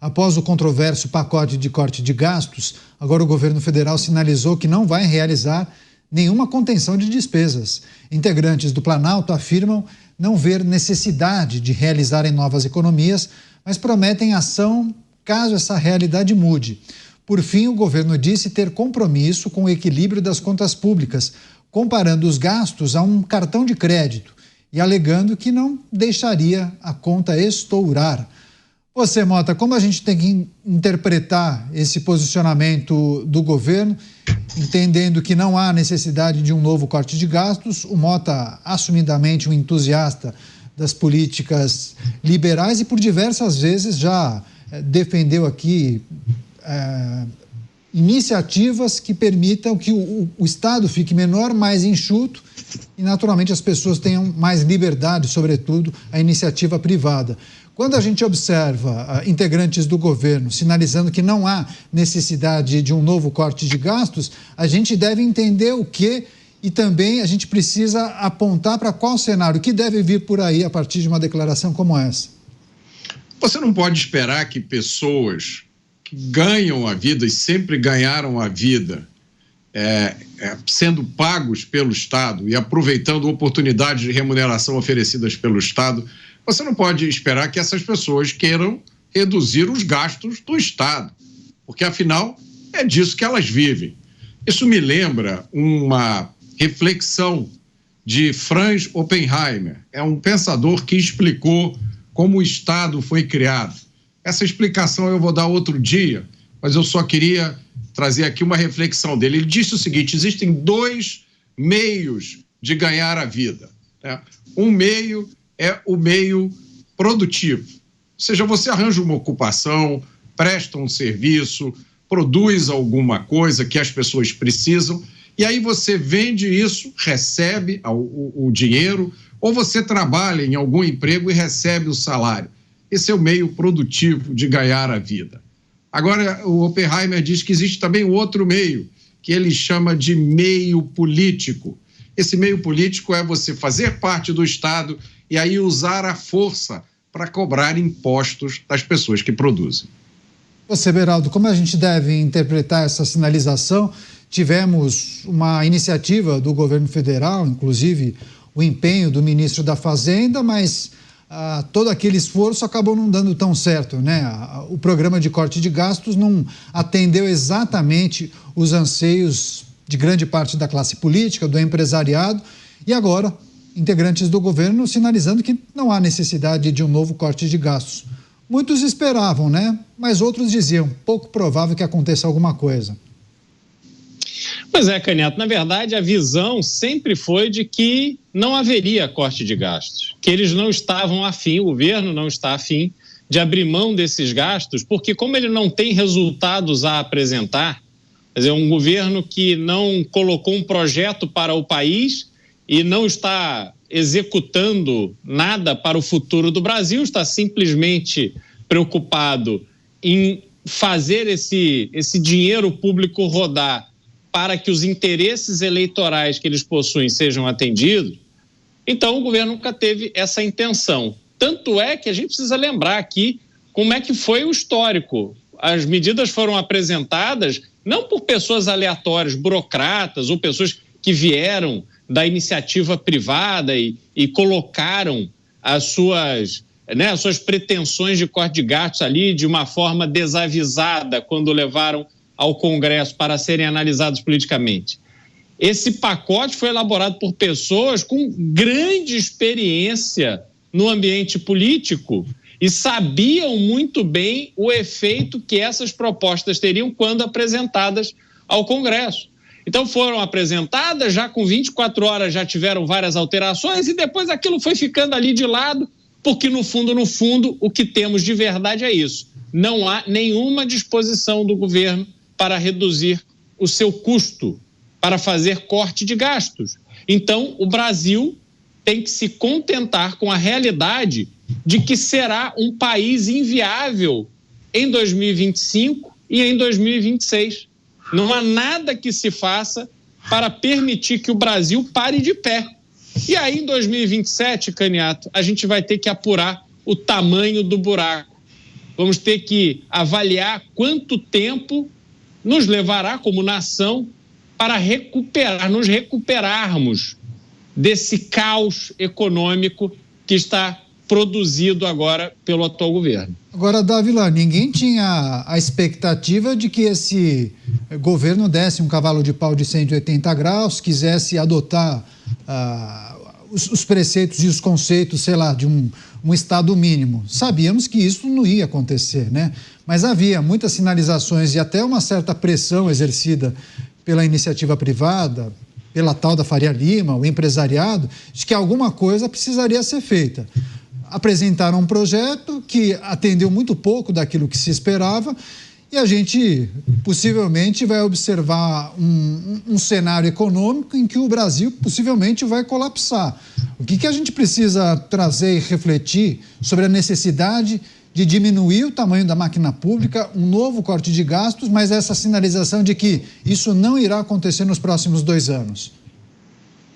Após o controverso pacote de corte de gastos, agora o governo federal sinalizou que não vai realizar nenhuma contenção de despesas. Integrantes do Planalto afirmam não ver necessidade de realizarem novas economias, mas prometem ação caso essa realidade mude. Por fim, o governo disse ter compromisso com o equilíbrio das contas públicas, comparando os gastos a um cartão de crédito e alegando que não deixaria a conta estourar. Você, Mota, como a gente tem que interpretar esse posicionamento do governo, entendendo que não há necessidade de um novo corte de gastos? O Mota, assumidamente um entusiasta das políticas liberais e por diversas vezes já defendeu aqui iniciativas que permitam que o Estado fique menor, mais enxuto e, naturalmente, as pessoas tenham mais liberdade, sobretudo a iniciativa privada. Quando a gente observa integrantes do governo sinalizando que não há necessidade de um novo corte de gastos, a gente deve entender o que e também a gente precisa apontar para qual cenário, o que deve vir por aí a partir de uma declaração como essa. Você não pode esperar que pessoas que ganham a vida e sempre ganharam a vida sendo pagos pelo Estado e aproveitando oportunidades de remuneração oferecidas pelo Estado, você não pode esperar que essas pessoas queiram reduzir os gastos do Estado, porque, afinal, é disso que elas vivem. Isso me lembra uma reflexão de Franz Oppenheimer, é um pensador que explicou como o Estado foi criado. Essa explicação eu vou dar outro dia, mas eu só queria trazer aqui uma reflexão dele. Ele disse o seguinte: existem dois meios de ganhar a vida, né? Um meio é o meio produtivo, ou seja, você arranja uma ocupação, presta um serviço, produz alguma coisa que as pessoas precisam, e aí você vende isso, recebe o dinheiro, ou você trabalha em algum emprego e recebe o salário. Esse é o meio produtivo de ganhar a vida. Agora, o Oppenheimer diz que existe também um outro meio, que ele chama de meio político. Esse meio político é você fazer parte do Estado e aí usar a força para cobrar impostos das pessoas que produzem. Você, Beraldo, como a gente deve interpretar essa sinalização? Tivemos uma iniciativa do governo federal, inclusive o empenho do ministro da Fazenda, mas todo aquele esforço acabou não dando tão certo, né? O programa de corte de gastos não atendeu exatamente os anseios de grande parte da classe política, do empresariado, e agora integrantes do governo sinalizando que não há necessidade de um novo corte de gastos. Muitos esperavam, né? Mas outros diziam, pouco provável que aconteça alguma coisa. Pois é, Canhoto, na verdade a visão sempre foi de que não haveria corte de gastos, que eles não estavam afim, o governo não está afim de abrir mão desses gastos, porque como ele não tem resultados a apresentar, quer dizer, um governo que não colocou um projeto para o país e não está executando nada para o futuro do Brasil, está simplesmente preocupado em fazer esse dinheiro público rodar para que os interesses eleitorais que eles possuem sejam atendidos. Então, o governo nunca teve essa intenção. Tanto é que a gente precisa lembrar aqui como é que foi o histórico. As medidas foram apresentadas não por pessoas aleatórias, burocratas ou pessoas que vieram da iniciativa privada e colocaram as suas pretensões de corte de gastos ali de uma forma desavisada quando levaram ao Congresso para serem analisados politicamente. Esse pacote foi elaborado por pessoas com grande experiência no ambiente político e sabiam muito bem o efeito que essas propostas teriam quando apresentadas ao Congresso. Então foram apresentadas, já com 24 horas já tiveram várias alterações e depois aquilo foi ficando ali de lado, porque no fundo, o que temos de verdade é isso. Não há nenhuma disposição do governo para reduzir o seu custo, para fazer corte de gastos. Então, o Brasil tem que se contentar com a realidade de que será um país inviável em 2025 e em 2026. Não há nada que se faça para permitir que o Brasil pare de pé. E aí, em 2027, Canhoto, a gente vai ter que apurar o tamanho do buraco. vamos ter que avaliar quanto tempo nos levará como nação para nos recuperarmos desse caos econômico que está produzido agora pelo atual governo. Agora, Dávila, ninguém tinha a expectativa de que esse governo desse um cavalo de pau de 180 graus, quisesse adotar os preceitos e os conceitos, sei lá, de um Estado mínimo. Sabíamos que isso não ia acontecer, né? Mas havia muitas sinalizações e até uma certa pressão exercida pela iniciativa privada, pela tal da Faria Lima, o empresariado, de que alguma coisa precisaria ser feita. Apresentaram um projeto que atendeu muito pouco daquilo que se esperava e a gente possivelmente vai observar um cenário econômico em que o Brasil possivelmente vai colapsar. O que a gente precisa trazer e refletir sobre a necessidade de diminuir o tamanho da máquina pública, um novo corte de gastos, mas essa sinalização de que isso não irá acontecer nos próximos 2 anos?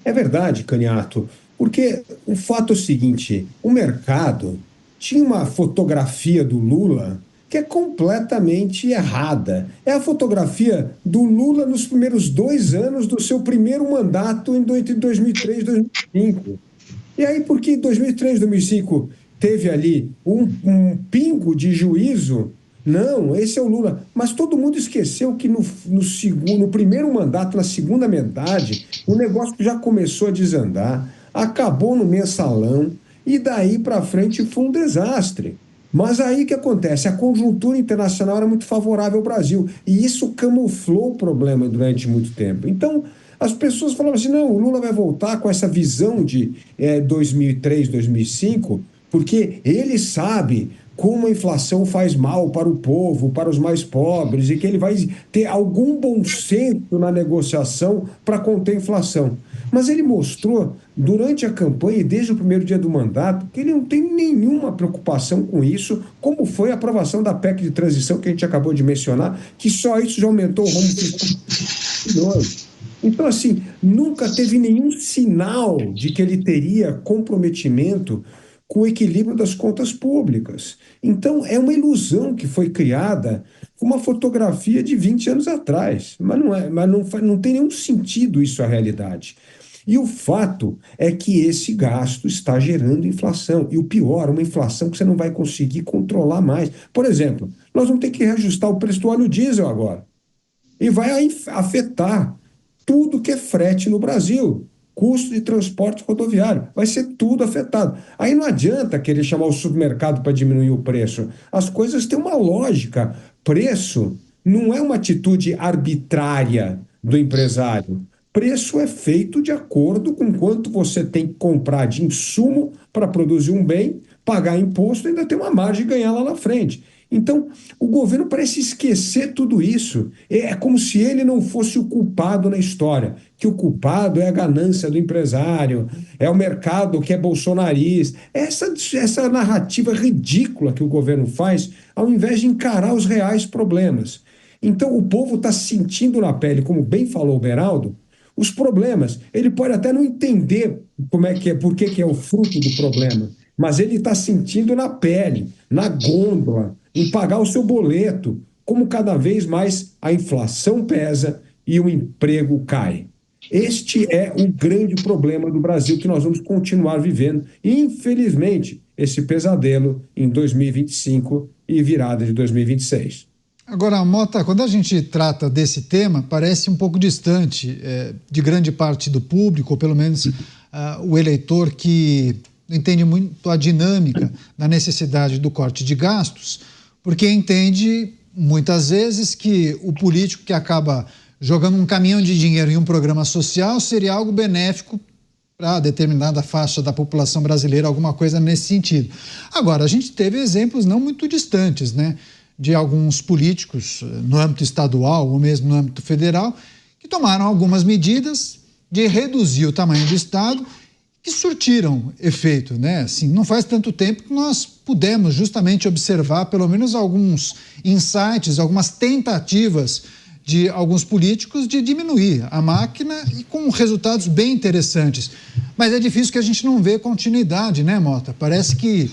É verdade, Caniato, porque o fato é o seguinte, o mercado tinha uma fotografia do Lula que é completamente errada. É a fotografia do Lula nos primeiros 2 anos do seu primeiro mandato entre 2003 e 2005. E aí, porque em 2003 e 2005 teve ali um pingo de juízo? Não, esse é o Lula. Mas todo mundo esqueceu que no primeiro mandato, na segunda metade, o negócio já começou a desandar, acabou no mensalão e daí para frente foi um desastre. Mas aí o que acontece? A conjuntura internacional era muito favorável ao Brasil e isso camuflou o problema durante muito tempo. Então, as pessoas falavam assim, não, o Lula vai voltar com essa visão de 2003, 2005, porque ele sabe como a inflação faz mal para o povo, para os mais pobres, e que ele vai ter algum bom senso na negociação para conter a inflação. Mas ele mostrou, durante a campanha e desde o primeiro dia do mandato, que ele não tem nenhuma preocupação com isso, como foi a aprovação da PEC de transição que a gente acabou de mencionar, que só isso já aumentou o rombo fiscal. Então, assim, nunca teve nenhum sinal de que ele teria comprometimento com o equilíbrio das contas públicas. Então, é uma ilusão que foi criada com uma fotografia de 20 anos atrás. Mas não tem nenhum sentido isso à realidade. E o fato é que esse gasto está gerando inflação. E o pior, uma inflação que você não vai conseguir controlar mais. Por exemplo, nós vamos ter que reajustar o preço do óleo diesel agora. E vai afetar tudo que é frete no Brasil. Custo de transporte rodoviário, vai ser tudo afetado. Aí não adianta querer chamar o supermercado para diminuir o preço. As coisas têm uma lógica. Preço não é uma atitude arbitrária do empresário. Preço é feito de acordo com quanto você tem que comprar de insumo para produzir um bem, pagar imposto e ainda ter uma margem de ganhar lá na frente. Então, o governo parece esquecer tudo isso. É como se ele não fosse o culpado na história, que o culpado é a ganância do empresário, é o mercado que é bolsonarista. Essa narrativa ridícula que o governo faz, ao invés de encarar os reais problemas. Então, o povo está sentindo na pele, como bem falou o Beraldo, os problemas. Ele pode até não entender como é que é, por que é o fruto do problema, mas ele está sentindo na pele, na gôndola, em pagar o seu boleto, como cada vez mais a inflação pesa e o emprego cai. Este é o grande problema do Brasil que nós vamos continuar vivendo. E, infelizmente, esse pesadelo em 2025 e virada de 2026. Agora, Mota, quando a gente trata desse tema, parece um pouco distante de grande parte do público, ou pelo menos o eleitor que não entende muito a dinâmica da necessidade do corte de gastos, porque entende muitas vezes que o político que acaba jogando um caminhão de dinheiro em um programa social seria algo benéfico para determinada faixa da população brasileira, alguma coisa nesse sentido. Agora, a gente teve exemplos não muito distantes, né, de alguns políticos no âmbito estadual ou mesmo no âmbito federal que tomaram algumas medidas de reduzir o tamanho do Estado que surtiram efeito, né? Assim, não faz tanto tempo que nós pudemos justamente observar pelo menos alguns insights, algumas tentativas de alguns políticos de diminuir a máquina e com resultados bem interessantes. Mas é difícil que a gente não vê continuidade, né, Mota? Parece que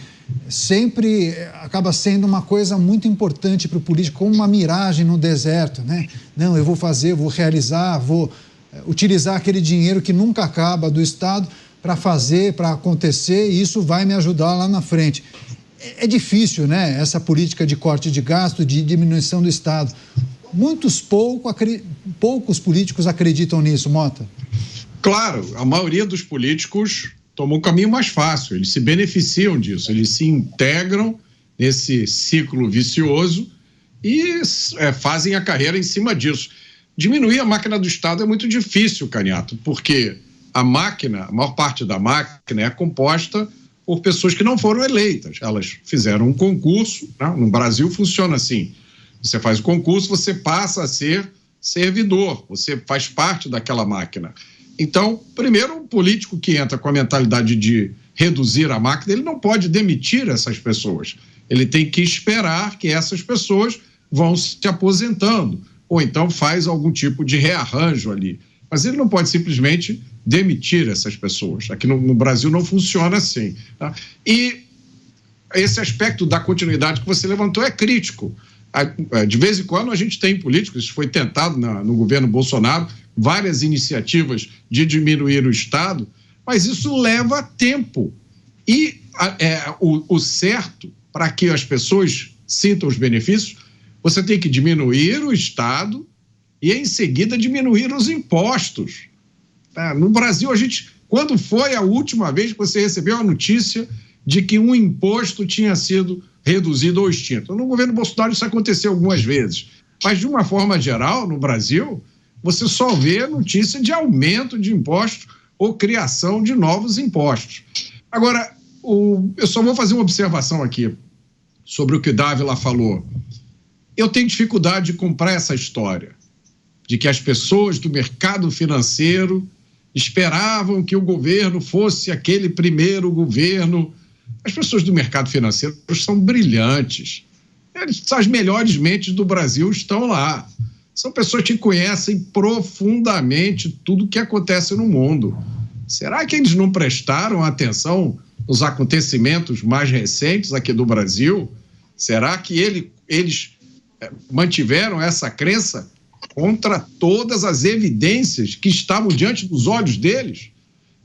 sempre acaba sendo uma coisa muito importante para o político, como uma miragem no deserto, né? Não, eu vou fazer, vou realizar, vou utilizar aquele dinheiro que nunca acaba do Estado para fazer, para acontecer, e isso vai me ajudar lá na frente. É difícil, né? Essa política de corte de gasto, de diminuição do Estado. Poucos políticos acreditam nisso, Mota. Claro, a maioria dos políticos tomou um caminho mais fácil, eles se beneficiam disso, eles se integram nesse ciclo vicioso e fazem a carreira em cima disso. Diminuir a máquina do Estado é muito difícil, Caniato, porque a maior parte da máquina é composta por pessoas que não foram eleitas. Elas fizeram um concurso, né? No Brasil funciona assim. Você faz o concurso, você passa a ser servidor, você faz parte daquela máquina. Então, primeiro, um político que entra com a mentalidade de reduzir a máquina, ele não pode demitir essas pessoas. Ele tem que esperar que essas pessoas vão se aposentando, ou então faz algum tipo de rearranjo ali. Mas ele não pode simplesmente demitir essas pessoas. Aqui no Brasil não funciona assim. Tá? E esse aspecto da continuidade que você levantou é crítico. De vez em quando a gente tem políticos, isso foi tentado no governo Bolsonaro, várias iniciativas de diminuir o Estado, mas isso leva tempo. E o certo, para que as pessoas sintam os benefícios, você tem que diminuir o Estado e, em seguida, diminuir os impostos. No Brasil, quando foi a última vez que você recebeu a notícia de que um imposto tinha sido reduzido ou extinto? No governo Bolsonaro isso aconteceu algumas vezes, mas de uma forma geral, no Brasil, você só vê notícia de aumento de impostos ou criação de novos impostos. Agora, eu só vou fazer uma observação aqui sobre o que Dávila falou. Eu tenho dificuldade de comprar essa história de que as pessoas do mercado financeiro esperavam que o governo fosse aquele primeiro governo. As pessoas do mercado financeiro são brilhantes. As melhores mentes do Brasil estão lá. São pessoas que conhecem profundamente tudo o que acontece no mundo. Será que eles não prestaram atenção nos acontecimentos mais recentes aqui do Brasil? Será que eles mantiveram essa crença contra todas as evidências que estavam diante dos olhos deles?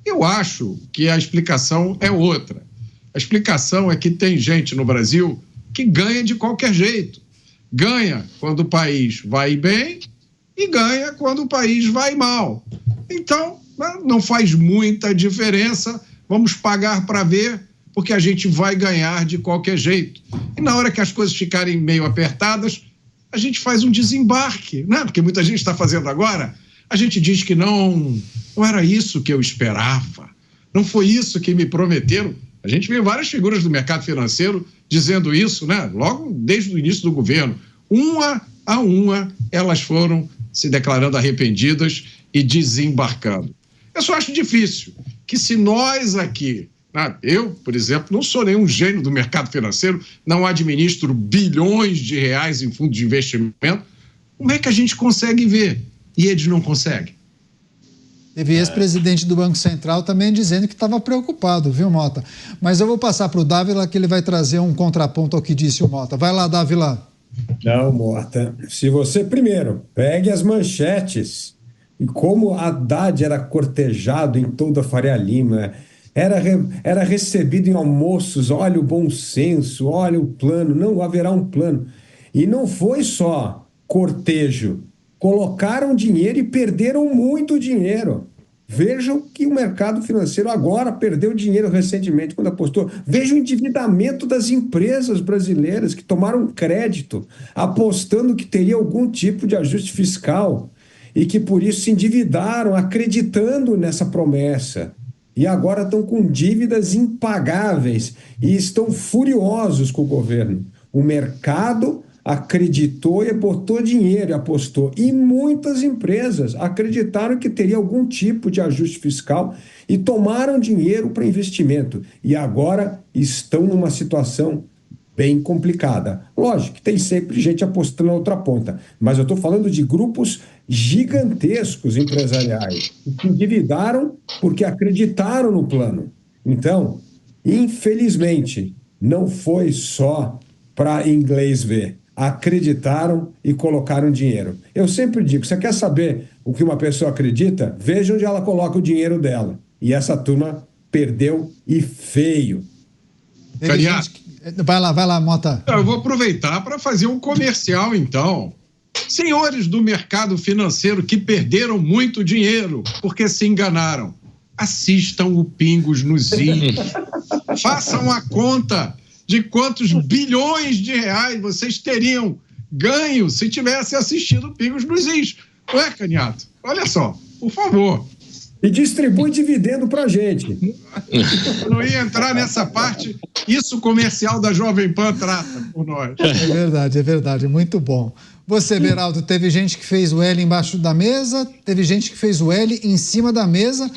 Eu acho que a explicação é outra. A explicação é que tem gente no Brasil que ganha de qualquer jeito. Ganha quando o país vai bem e ganha quando o país vai mal. Então, não faz muita diferença, vamos pagar para ver, porque a gente vai ganhar de qualquer jeito. E na hora que as coisas ficarem meio apertadas, a gente faz um desembarque, né? Porque muita gente está fazendo agora, a gente diz que não era isso que eu esperava, não foi isso que me prometeram. A gente vê várias figuras do mercado financeiro dizendo isso, né? Logo desde o início do governo. Uma a uma, elas foram se declarando arrependidas e desembarcando. Eu só acho difícil que se nós aqui, eu, por exemplo, não sou nenhum gênio do mercado financeiro, não administro bilhões de reais em fundos de investimento, como é que a gente consegue ver e eles não conseguem? Teve ex-presidente do Banco Central também dizendo que estava preocupado, viu, Mota? Mas eu vou passar para o Dávila que ele vai trazer um contraponto ao que disse o Mota. Vai lá, Dávila. Não, Mota. Se você primeiro pegue as manchetes e como Haddad era cortejado em toda a Faria Lima, era recebido em almoços, olha o bom senso, olha o plano, não haverá um plano. E não foi só cortejo. Colocaram dinheiro e perderam muito dinheiro. Vejam que o mercado financeiro agora perdeu dinheiro recentemente quando apostou. Veja o endividamento das empresas brasileiras que tomaram crédito apostando que teria algum tipo de ajuste fiscal e que por isso se endividaram acreditando nessa promessa. E agora estão com dívidas impagáveis e estão furiosos com o governo. O mercado acreditou e botou dinheiro e apostou. E muitas empresas acreditaram que teria algum tipo de ajuste fiscal e tomaram dinheiro para investimento. E agora estão numa situação bem complicada. Lógico que tem sempre gente apostando na outra ponta, mas eu estou falando de grupos gigantescos empresariais que se endividaram porque acreditaram no plano. Então, infelizmente, não foi só para inglês ver. Acreditaram e colocaram dinheiro. Eu sempre digo, você quer saber o que uma pessoa acredita? Veja onde ela coloca o dinheiro dela. E essa turma perdeu e feio. Vai lá, Mota. Eu vou aproveitar para fazer um comercial, então. Senhores do mercado financeiro que perderam muito dinheiro porque se enganaram, assistam o Pingos nos Is. Façam a conta de quantos bilhões de reais vocês teriam ganho se tivesse assistido o Pingos nos Is. Não é, Caniato? Olha só, por favor. E distribui dividendo pra gente. Eu não ia entrar nessa parte. Isso o comercial da Jovem Pan trata por nós. É verdade. Muito bom. Você, Beraldo, teve gente que fez o L embaixo da mesa, teve gente que fez o L em cima da mesa,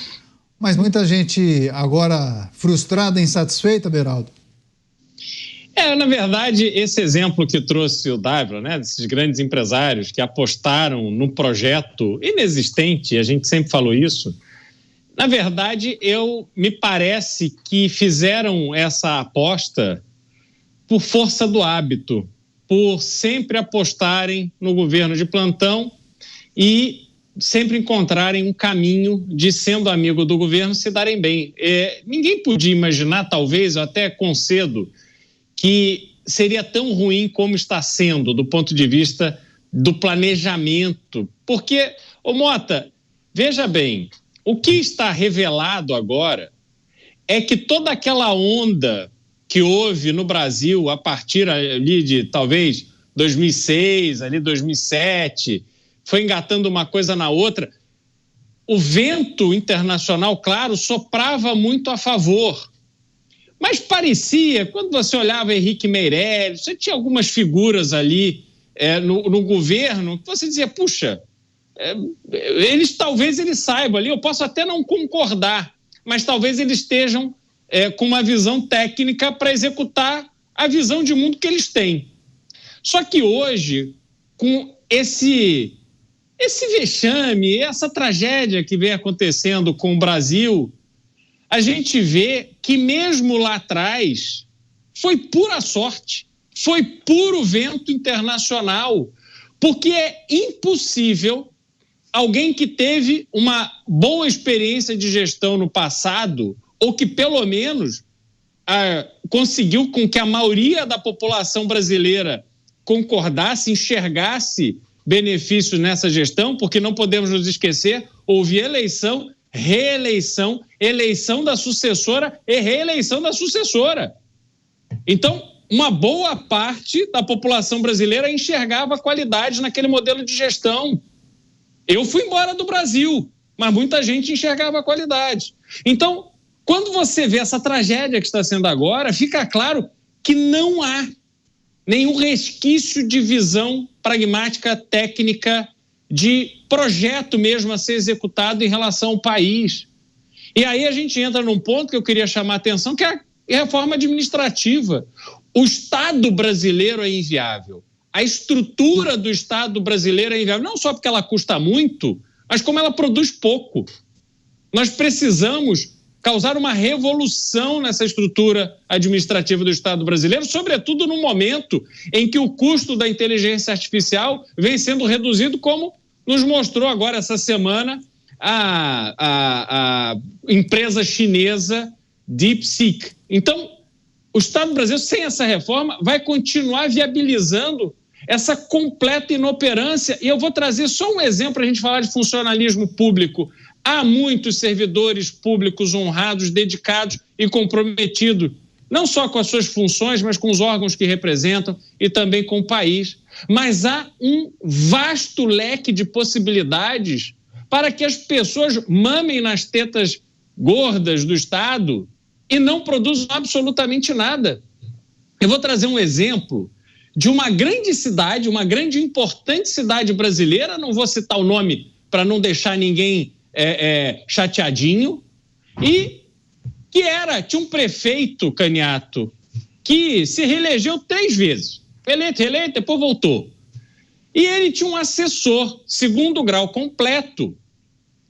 mas muita gente agora frustrada, insatisfeita, Beraldo? Na verdade, esse exemplo que trouxe o Dávila, né, desses grandes empresários que apostaram no projeto inexistente, a gente sempre falou isso, na verdade, me parece que fizeram essa aposta por força do hábito, por sempre apostarem no governo de plantão e sempre encontrarem um caminho de, sendo amigo do governo, se darem bem. Ninguém podia imaginar, talvez, eu até concedo, que seria tão ruim como está sendo do ponto de vista do planejamento. Porque, Mota, veja bem, o que está revelado agora é que toda aquela onda que houve no Brasil a partir ali de talvez 2006, ali 2007, foi engatando uma coisa na outra, o vento internacional, claro, soprava muito a favor. Mas parecia, quando você olhava Henrique Meirelles, você tinha algumas figuras ali no governo, que você dizia, puxa, talvez eles saibam ali, eu posso até não concordar, mas talvez eles estejam com uma visão técnica para executar a visão de mundo que eles têm. Só que hoje, com esse vexame, essa tragédia que vem acontecendo com o Brasil, a gente vê que mesmo lá atrás foi pura sorte, foi puro vento internacional, porque é impossível alguém que teve uma boa experiência de gestão no passado, ou que pelo menos conseguiu com que a maioria da população brasileira concordasse, enxergasse benefícios nessa gestão, porque não podemos nos esquecer, houve eleição, reeleição, eleição da sucessora e reeleição da sucessora. Então, uma boa parte da população brasileira enxergava qualidade naquele modelo de gestão. Eu fui embora do Brasil, mas muita gente enxergava qualidade. Então, quando você vê essa tragédia que está sendo agora, fica claro que não há nenhum resquício de visão pragmática, técnica, de projeto mesmo a ser executado em relação ao país. E aí a gente entra num ponto que eu queria chamar a atenção, que é a reforma administrativa. O Estado brasileiro é inviável. A estrutura do Estado brasileiro é inviável, não só porque ela custa muito, mas como ela produz pouco. Nós precisamos causar uma revolução nessa estrutura administrativa do Estado brasileiro, sobretudo no momento em que o custo da inteligência artificial vem sendo reduzido, como nos mostrou agora essa semana a empresa chinesa DeepSeek. Então, o Estado brasileiro, sem essa reforma, vai continuar viabilizando essa completa inoperância. E eu vou trazer só um exemplo para a gente falar de funcionalismo público. Há muitos servidores públicos honrados, dedicados e comprometidos, não só com as suas funções, mas com os órgãos que representam e também com o país. Mas há um vasto leque de possibilidades para que as pessoas mamem nas tetas gordas do Estado e não produzam absolutamente nada. Eu vou trazer um exemplo de uma grande cidade, uma grande e importante cidade brasileira, não vou citar o nome para não deixar ninguém chateadinho, e que tinha um prefeito, Caniato, que se reelegeu 3 vezes, eleito, depois voltou. E ele tinha um assessor, segundo grau completo,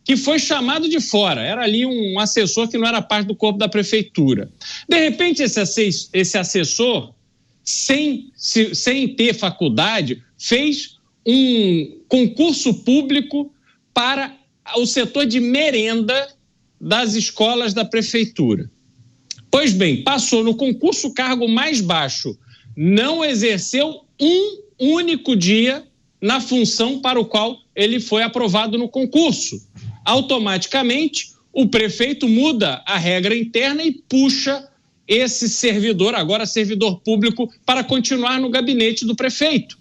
que foi chamado de fora. Era ali um assessor que não era parte do corpo da prefeitura. De repente, esse assessor, sem ter faculdade, fez um concurso público para o setor de merenda das escolas da prefeitura. Pois bem, passou no concurso, o cargo mais baixo, não exerceu um único dia na função para o qual ele foi aprovado no concurso. Automaticamente, o prefeito muda a regra interna e puxa esse servidor, agora servidor público, para continuar no gabinete do prefeito.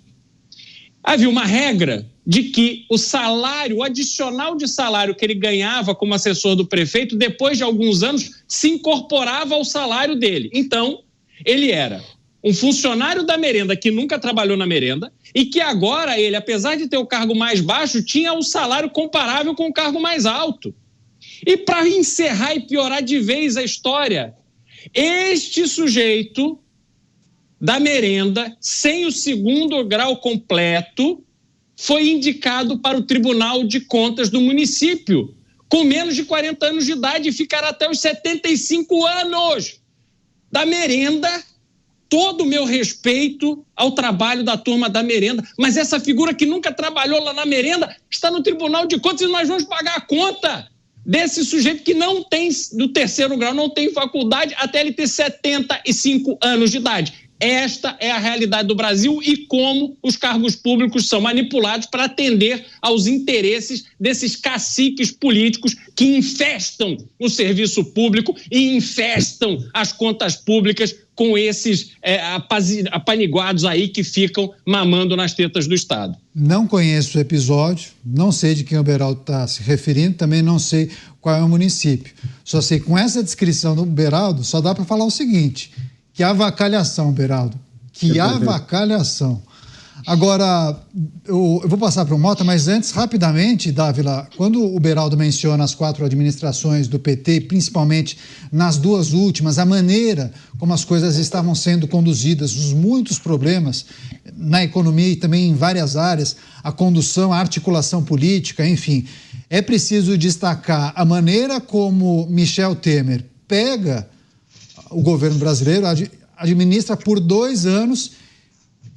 Havia uma regra de que o salário, o adicional de salário que ele ganhava como assessor do prefeito, depois de alguns anos, se incorporava ao salário dele. Então, ele era um funcionário da merenda que nunca trabalhou na merenda e que agora ele, apesar de ter o cargo mais baixo, tinha um salário comparável com o cargo mais alto. E para encerrar e piorar de vez a história, este sujeito da merenda, sem o segundo grau completo, foi indicado para o Tribunal de Contas do município, com menos de 40 anos de idade e ficará até os 75 anos. Da merenda, todo o meu respeito ao trabalho da turma da merenda, mas essa figura que nunca trabalhou lá na merenda está no Tribunal de Contas e nós vamos pagar a conta desse sujeito que não tem, do terceiro grau, não tem faculdade até ele ter 75 anos de idade. Esta é a realidade do Brasil e como os cargos públicos são manipulados para atender aos interesses desses caciques políticos que infestam o serviço público e infestam as contas públicas com esses apaniguados aí que ficam mamando nas tetas do Estado. Não conheço o episódio, não sei de quem o Beraldo está se referindo, também não sei qual é o município. Só sei que com essa descrição do Beraldo, só dá para falar o seguinte: que avacalhação, Beraldo, que avacalhação. Agora, eu vou passar para o Mota, mas antes, rapidamente, Dávila, quando o Beraldo menciona as 4 administrações do PT, principalmente nas 2 últimas, a maneira como as coisas estavam sendo conduzidas, os muitos problemas na economia e também em várias áreas, a condução, a articulação política, enfim, é preciso destacar a maneira como Michel Temer pega o governo brasileiro, administra por 2 anos,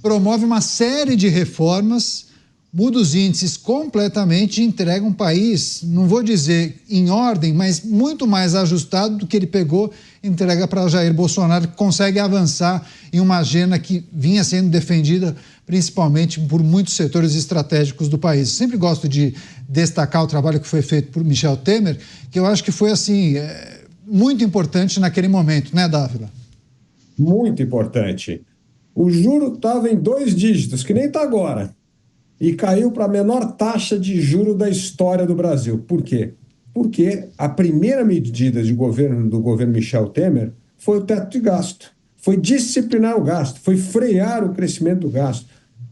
promove uma série de reformas, muda os índices completamente e entrega um país, não vou dizer em ordem, mas muito mais ajustado do que ele pegou, entrega para Jair Bolsonaro, que consegue avançar em uma agenda que vinha sendo defendida principalmente por muitos setores estratégicos do país. Eu sempre gosto de destacar o trabalho que foi feito por Michel Temer, que eu acho que foi assim muito importante naquele momento, né, Dávila? Muito importante. O juro estava em 2 dígitos, que nem está agora, e caiu para a menor taxa de juro da história do Brasil. Por quê? Porque a primeira medida do governo Michel Temer foi o teto de gasto, foi disciplinar o gasto, foi frear o crescimento do gasto,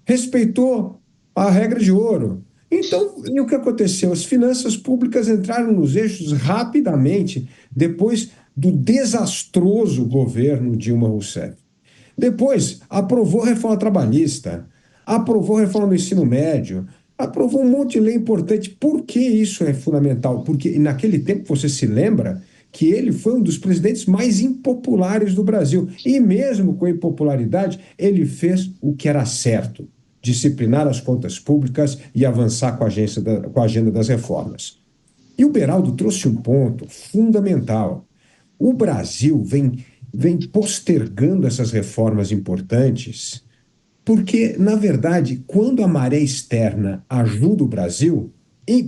respeitou a regra de ouro. Então, e o que aconteceu? As finanças públicas entraram nos eixos rapidamente depois do desastroso governo Dilma Rousseff. Depois, aprovou reforma trabalhista, aprovou reforma do ensino médio, aprovou um monte de lei importante. Por que isso é fundamental? Porque naquele tempo, você se lembra que ele foi um dos presidentes mais impopulares do Brasil. E mesmo com a impopularidade, ele fez o que era certo: disciplinar as contas públicas e avançar com a agenda das reformas. E o Beraldo trouxe um ponto fundamental. O Brasil vem postergando essas reformas importantes porque, na verdade, quando a maré externa ajuda o Brasil,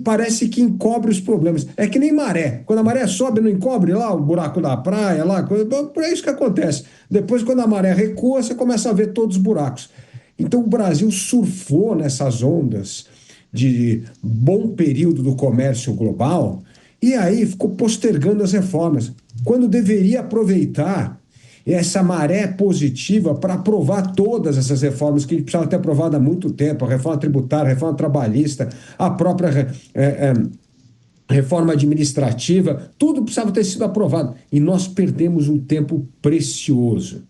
parece que encobre os problemas. É que nem maré. Quando a maré sobe, não encobre lá o buraco da praia, é isso que acontece. Depois, quando a maré recua, você começa a ver todos os buracos. Então, o Brasil surfou nessas ondas de bom período do comércio global e aí ficou postergando as reformas, quando deveria aproveitar essa maré positiva para aprovar todas essas reformas que a gente precisava ter aprovado há muito tempo: a reforma tributária, a reforma trabalhista, a própria reforma administrativa, tudo precisava ter sido aprovado. E nós perdemos um tempo precioso.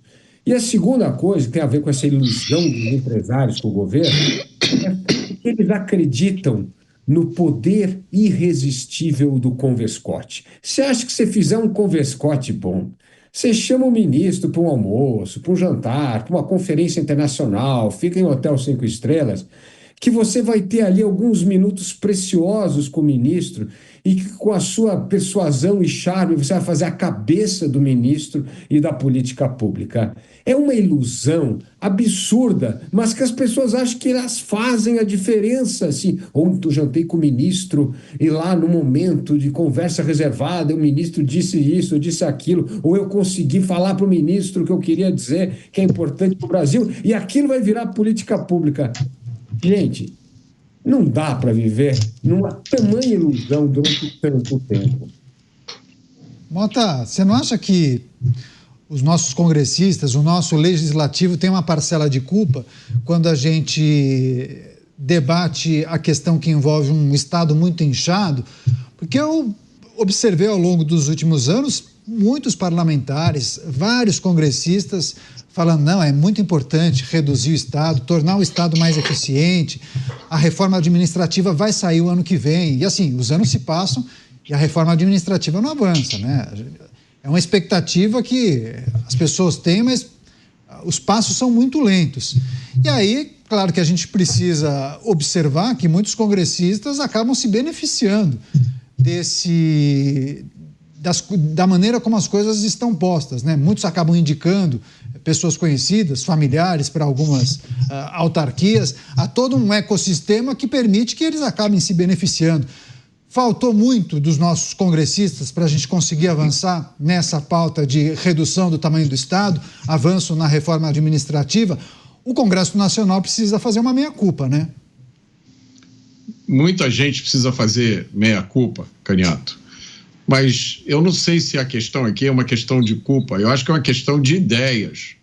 E a segunda coisa que tem a ver com essa ilusão dos empresários com o governo é que eles acreditam no poder irresistível do converscote. Você acha que se fizer um converscote bom, você chama o ministro para um almoço, para um jantar, para uma conferência internacional, fica em hotel 5 estrelas, que você vai ter ali alguns minutos preciosos com o ministro e que com a sua persuasão e charme você vai fazer a cabeça do ministro e da política pública. É uma ilusão absurda, mas que as pessoas acham que elas fazem a diferença. Assim, ontem eu jantei com o ministro e lá no momento de conversa reservada o ministro disse isso, disse aquilo, ou eu consegui falar para o ministro o que eu queria dizer, que é importante para o Brasil, e aquilo vai virar política pública. Gente, não dá para viver numa tamanha ilusão durante tanto tempo. Mota, você não acha que os nossos congressistas, o nosso legislativo tem uma parcela de culpa quando a gente debate a questão que envolve um Estado muito inchado? Porque eu observei ao longo dos últimos anos muitos parlamentares, vários congressistas falando, não, é muito importante reduzir o Estado, tornar o Estado mais eficiente, a reforma administrativa vai sair o ano que vem. E assim, os anos se passam e a reforma administrativa não avança, né? É uma expectativa que as pessoas têm, mas os passos são muito lentos. E aí, claro que a gente precisa observar que muitos congressistas acabam se beneficiando da maneira como as coisas estão postas, né? Muitos acabam indicando pessoas conhecidas, familiares para algumas autarquias, há todo um ecossistema que permite que eles acabem se beneficiando. Faltou muito dos nossos congressistas para a gente conseguir avançar nessa pauta de redução do tamanho do Estado, avanço na reforma administrativa. O Congresso Nacional precisa fazer uma meia-culpa, né? Muita gente precisa fazer meia-culpa, Caniato. Mas eu não sei se a questão aqui é uma questão de culpa, eu acho que é uma questão de ideias.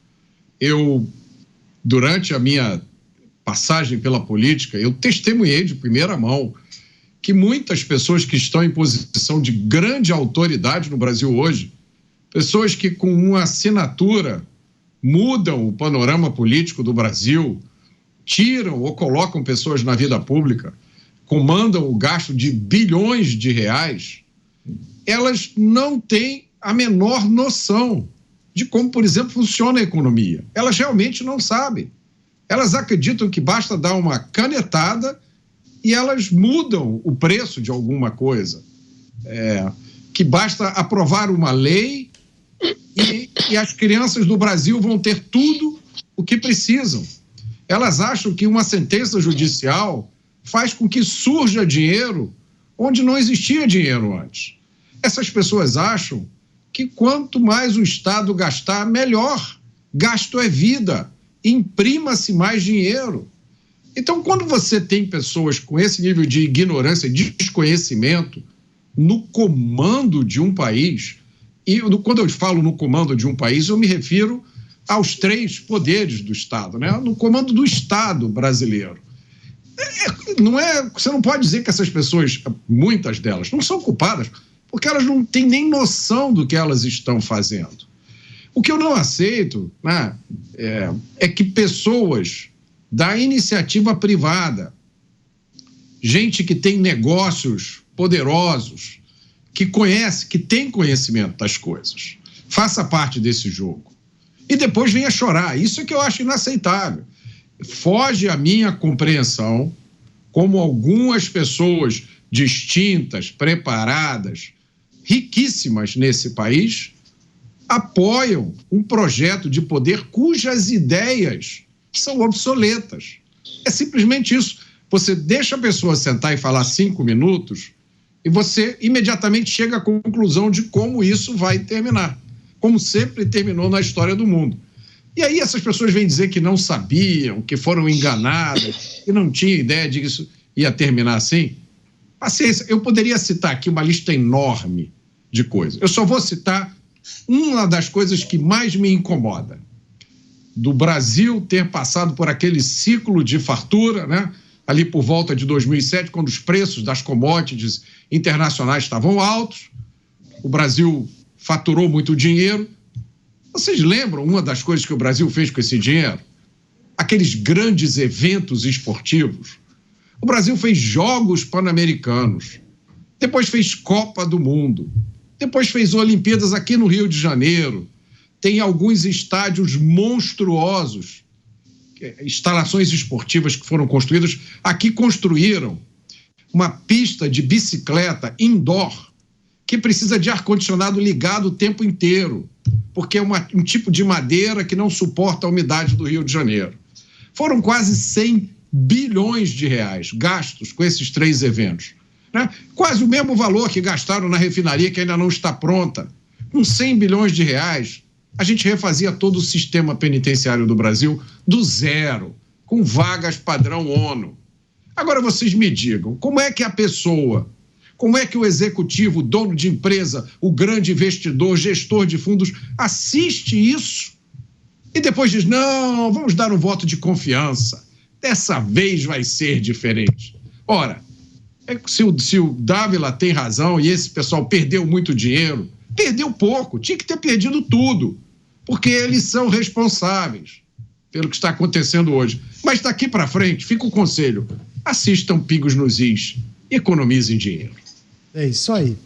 Durante a minha passagem pela política, eu testemunhei de primeira mão que muitas pessoas que estão em posição de grande autoridade no Brasil hoje, pessoas que com uma assinatura mudam o panorama político do Brasil, tiram ou colocam pessoas na vida pública, comandam o gasto de bilhões de reais, elas não têm a menor noção de como, por exemplo, funciona a economia. Elas realmente não sabem. Elas acreditam que basta dar uma canetada e elas mudam o preço de alguma coisa. Que basta aprovar uma lei e as crianças do Brasil vão ter tudo o que precisam. Elas acham que uma sentença judicial faz com que surja dinheiro onde não existia dinheiro antes. Essas pessoas acham que quanto mais o Estado gastar, melhor. Gasto é vida. Imprima-se mais dinheiro. Então, quando você tem pessoas com esse nível de ignorância, de desconhecimento no comando de um país, e quando eu falo no comando de um país, eu me refiro aos 3 poderes do Estado, né? No comando do Estado brasileiro. Você não pode dizer que essas pessoas, muitas delas, não são culpadas, porque elas não têm nem noção do que elas estão fazendo. O que eu não aceito, né, é que pessoas da iniciativa privada, gente que tem negócios poderosos, que conhece, que tem conhecimento das coisas, faça parte desse jogo. E depois venha chorar. Isso é que eu acho inaceitável. Foge à minha compreensão como algumas pessoas distintas, preparadas, riquíssimas nesse país, apoiam um projeto de poder cujas ideias são obsoletas. É simplesmente isso. Você deixa a pessoa sentar e falar 5 minutos e você imediatamente chega à conclusão de como isso vai terminar, como sempre terminou na história do mundo. E aí essas pessoas vêm dizer que não sabiam, que foram enganadas, que não tinham ideia de que isso ia terminar assim. Paciência, eu poderia citar aqui uma lista enorme de coisas. Eu só vou citar uma das coisas que mais me incomoda. Do Brasil ter passado por aquele ciclo de fartura, né? Ali por volta de 2007, quando os preços das commodities internacionais estavam altos, o Brasil faturou muito dinheiro. Vocês lembram uma das coisas que o Brasil fez com esse dinheiro? Aqueles grandes eventos esportivos. O Brasil fez Jogos Pan-Americanos, depois fez Copa do Mundo, depois fez Olimpíadas aqui no Rio de Janeiro. Tem alguns estádios monstruosos, instalações esportivas que foram construídas. Aqui construíram uma pista de bicicleta indoor que precisa de ar-condicionado ligado o tempo inteiro, porque é um tipo de madeira que não suporta a umidade do Rio de Janeiro. Foram quase 100 bilhões de reais gastos com esses 3 eventos, né? Quase o mesmo valor que gastaram na refinaria, que ainda não está pronta. Com 100 bilhões de reais, a gente refazia todo o sistema penitenciário do Brasil do zero, com vagas padrão ONU. Agora vocês me digam, como é que a pessoa, como é que o executivo, o dono de empresa, o grande investidor, gestor de fundos, assiste isso e depois diz, não, vamos dar um voto de confiança, dessa vez vai ser diferente. Ora, se o Dávila tem razão e esse pessoal perdeu muito dinheiro, perdeu pouco, tinha que ter perdido tudo, porque eles são responsáveis pelo que está acontecendo hoje. Mas daqui para frente, fica o conselho, assistam Pingos nos Is, economizem dinheiro. É isso aí.